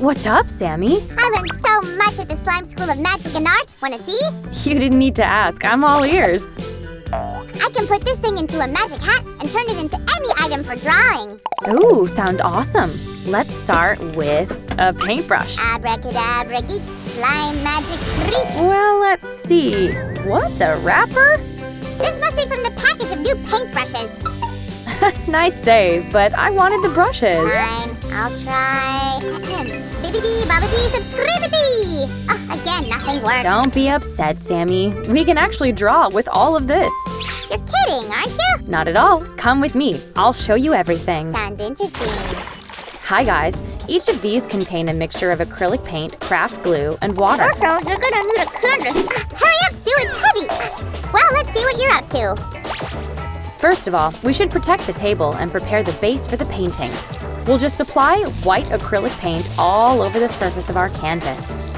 What's up, Sammy? I learned so much at the Slime School of Magic and Art. Wanna see? You didn't need to ask. I'm all ears. I can put this thing into a magic hat and turn it into any item for drawing. Ooh, sounds awesome. Let's start with a paintbrush. Abracadabra geek, slime magic freak. Well, let's see. What, a wrapper? This must be from the package of new paintbrushes. Nice save, but I wanted the brushes. Fine, I'll try. Bibbidi bobbidi subscribity. Oh, again, nothing worked. Don't be upset, Sammy. We can actually draw with all of this. You're kidding, aren't you? Not at all. Come with me. I'll show you everything. Sounds interesting. Hi, guys. Each of these contain a mixture of acrylic paint, craft glue, and water. Also, you're gonna need a canvas. Hurry up, Sue, it's heavy. Well, let's see what you're up to. First of all, we should protect the table and prepare the base for the painting. We'll just apply white acrylic paint all over the surface of our canvas.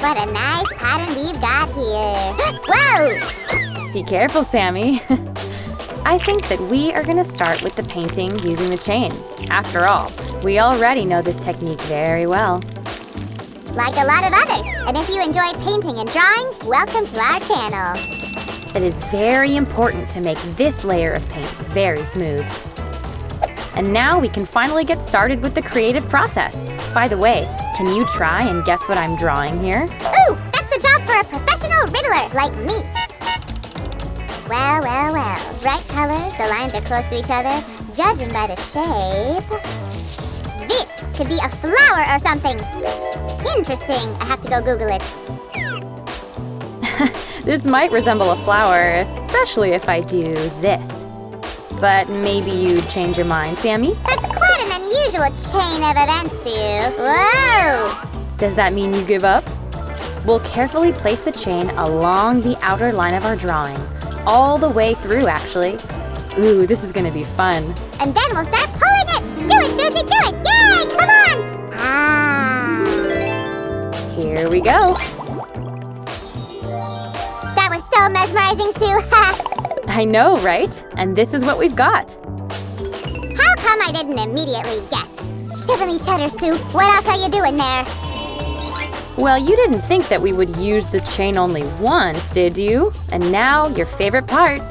What a nice pattern we've got here. Whoa! Be careful, Sammy. I think that we are going to start with the painting using the chain. After all, we already know this technique very well. Like a lot of others. And if you enjoy painting and drawing, welcome to our channel. It is very important to make this layer of paint very smooth. And now we can finally get started with the creative process. By the way, can you try and guess what I'm drawing here? Ooh, that's the job for a professional riddler like me. Well, well, well. Bright colors, the lines are close to each other. Judging by the shape... This could be a flower or something. Interesting. I have to go Google it. This might resemble a flower, especially if I do this. But maybe you'd change your mind, Sammy? That's quite an unusual chain of events, Sue. Whoa! Does that mean you give up? We'll carefully place the chain along the outer line of our drawing. All the way through, actually. Ooh, this is gonna be fun. And then we'll start pulling it! Do it, Susie, do it! Yay! Come on! Ah! Here we go. That was so mesmerizing, Sue! I know, right? And this is what we've got. How come I didn't immediately guess? Shiver me shudder, Sue. What else are you doing there? Well, you didn't think that we would use the chain only once, did you? And now, your favorite part.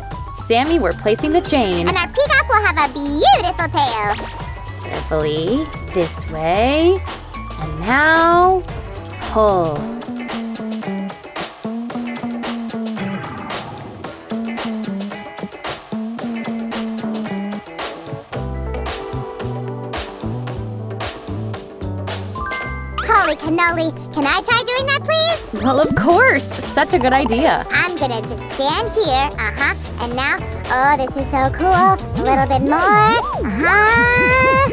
Sammy, we're placing the chain. And our peacock will have a beautiful tail. Carefully, this way. And now, pull. Holy cannoli. Can I try doing that, please? Well, of course. Such a good idea. I'm gonna just stand here. And now, oh, this is so cool. A little bit more. Ah,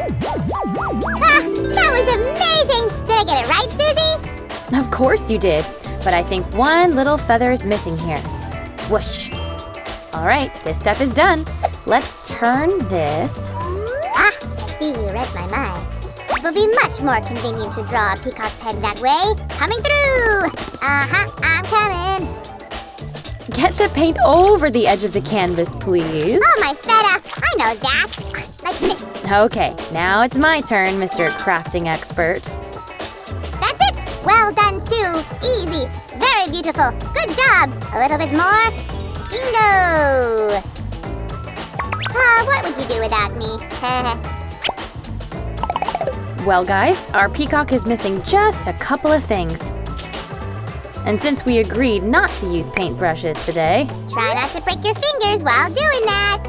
that was amazing. Did I get it right, Susie? Of course you did. But I think one little feather is missing here. Whoosh. All right, this step is done. Let's turn this. Ah, I see you read my mind. It will be much more convenient to draw a peacock's head that way. Coming through! I'm coming. Get the paint over the edge of the canvas, please. Oh, my feta! I know that. Like this. Okay, now it's my turn, Mr. Crafting Expert. That's it! Well done, Sue. Easy. Very beautiful. Good job. A little bit more. Bingo! What would you do without me? Well, guys, our peacock is missing just a couple of things. And since we agreed not to use paintbrushes today, Try not to break your fingers while doing that.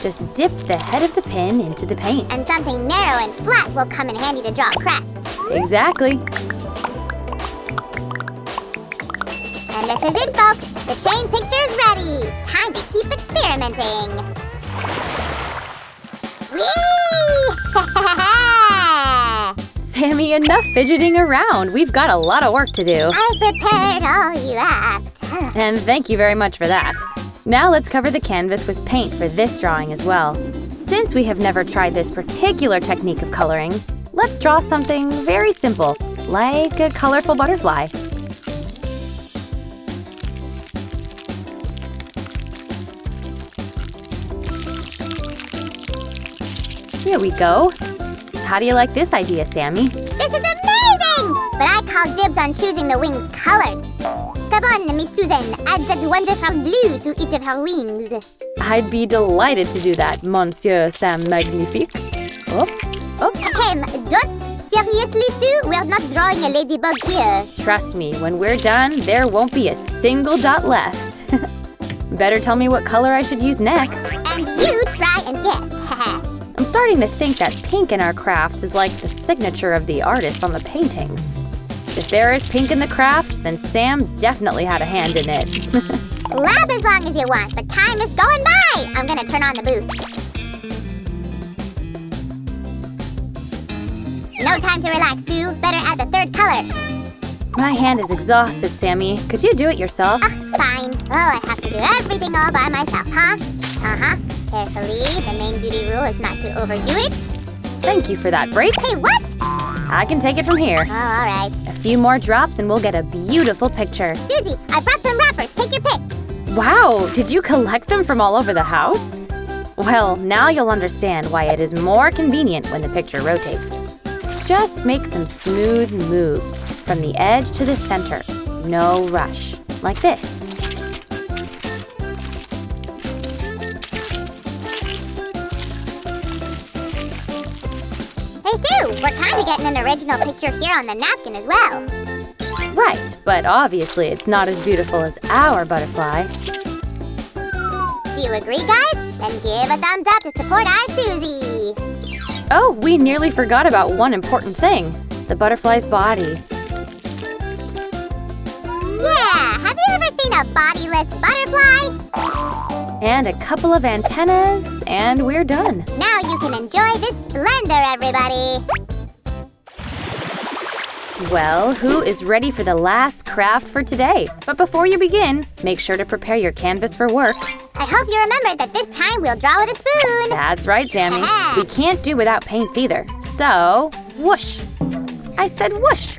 just dip the head of the pin into the paint. And something narrow and flat will come in handy to draw a crest. Exactly. And this is it, folks. The chain picture's ready. Time to keep experimenting. Whee! Sammy, enough fidgeting around. We've got a lot of work to do. I prepared all you asked. And thank you very much for that. Now let's cover the canvas with paint for this drawing as well. Since we have never tried this particular technique of coloring, let's draw something very simple, like a colorful butterfly. Here we go. How do you like this idea, Sammy? This is amazing! But I call dibs on choosing the wings' colors. Come on, Miss Susan, add that wonderful blue to each of her wings. I'd be delighted to do that, Monsieur Sam Magnifique. Oh. Don't seriously, Sue? We're not drawing a ladybug here. Trust me, when we're done, there won't be a single dot left. Better tell me what color I should use next. And you try and guess. I'm starting to think that pink in our craft is like the signature of the artist on the paintings. If there is pink in the craft, then Sam definitely had a hand in it. Laugh as long as you want, but time is going by. I'm gonna turn on the boost. No time to relax, Sue. Better add the third color. My hand is exhausted, Sammy. Could you do it yourself? Fine. Oh, I have to do everything all by myself, huh? Carefully. The main beauty rule is not to overdo it. Thank you for that break. Hey, what? I can take it from here. Oh, all right. A few more drops and we'll get a beautiful picture. Susie, I brought some wrappers. Take your pick. Wow, did you collect them from all over the house? Well, now you'll understand why it is more convenient when the picture rotates. Just make some smooth moves from the edge to the center. No rush. Like this. Hey, Sue, we're kind of getting an original picture here on the napkin as well. Right, but obviously it's not as beautiful as our butterfly. Do you agree, guys? Then give a thumbs up to support our Susie. Oh, we nearly forgot about one important thing. The butterfly's body. Yeah, have you ever seen a bodiless butterfly? And a couple of antennas, and we're done. Now you can enjoy this splendor, everybody. Well, who is ready for the last craft for today? But before you begin, make sure to prepare your canvas for work. I hope you remember that this time we'll draw with a spoon. That's right, Sammy. We can't do without paints either. So, whoosh. I said whoosh.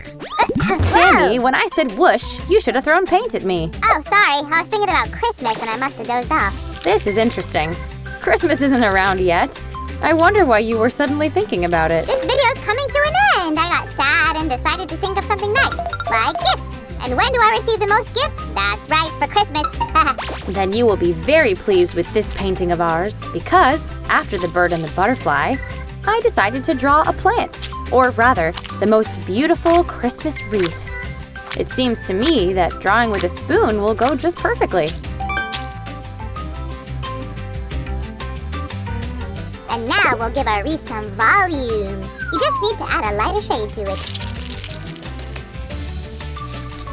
Sammy, when I said whoosh, you should have thrown paint at me. Oh, sorry. I was thinking about Christmas and I must have dozed off. This is interesting. Christmas isn't around yet. I wonder why you were suddenly thinking about it. This video's coming to an end. I got sad and decided to think of something nice, like gifts. And when do I receive the most gifts? That's right, for Christmas. Then you will be very pleased with this painting of ours, because after the bird and the butterfly, I decided to draw a plant, or rather, the most beautiful Christmas wreath. It seems to me that drawing with a spoon will go just perfectly. And now we'll give our wreath some volume. You just need to add a lighter shade to it.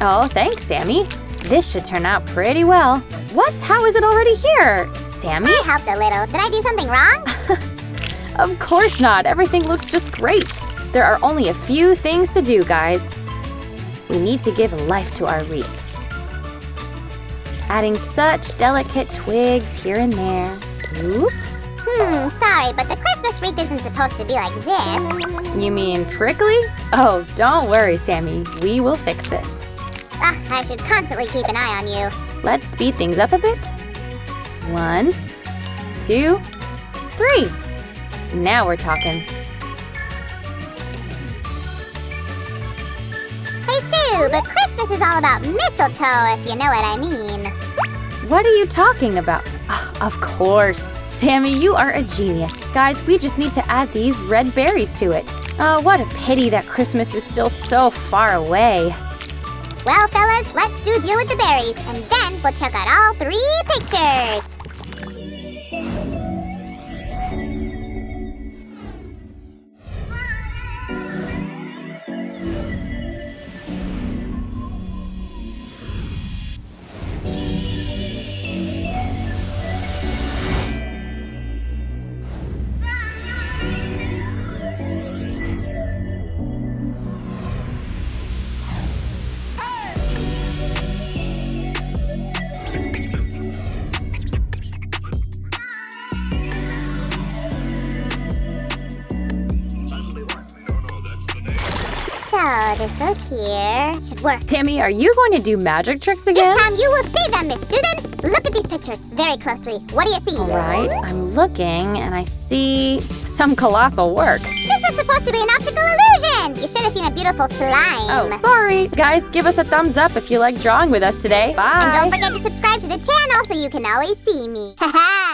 Oh, thanks, Sammy. This should turn out pretty well. What? How is it already here? Sammy? I helped a little. Did I do something wrong? Of course not. Everything looks just great. There are only a few things to do, guys. We need to give life to our wreath. Adding such delicate twigs here and there. Oop. Sorry, but the Christmas wreath isn't supposed to be like this. You mean prickly? Oh, don't worry, Sammy. We will fix this. I should constantly keep an eye on you. Let's speed things up a bit. 1, 2, 3. Now we're talking. Hey, Sue, but Christmas is all about mistletoe, if you know what I mean. What are you talking about? Oh, of course. Sammy, you are a genius. Guys, we just need to add these red berries to it. Oh, what a pity that Christmas is still so far away. Well, fellas, let's deal with the berries, and then we'll check out all 3 pictures. So, this goes here. Should work. Sammy, are you going to do magic tricks again? This time you will see them, Miss Susan. Look at these pictures very closely. What do you see? All right, I'm looking and I see some colossal work. This was supposed to be an optical illusion! You should have seen a beautiful slime. Oh, sorry. Guys, give us a thumbs up if you like drawing with us today. Bye. And don't forget to subscribe to the channel so you can always see me. Haha!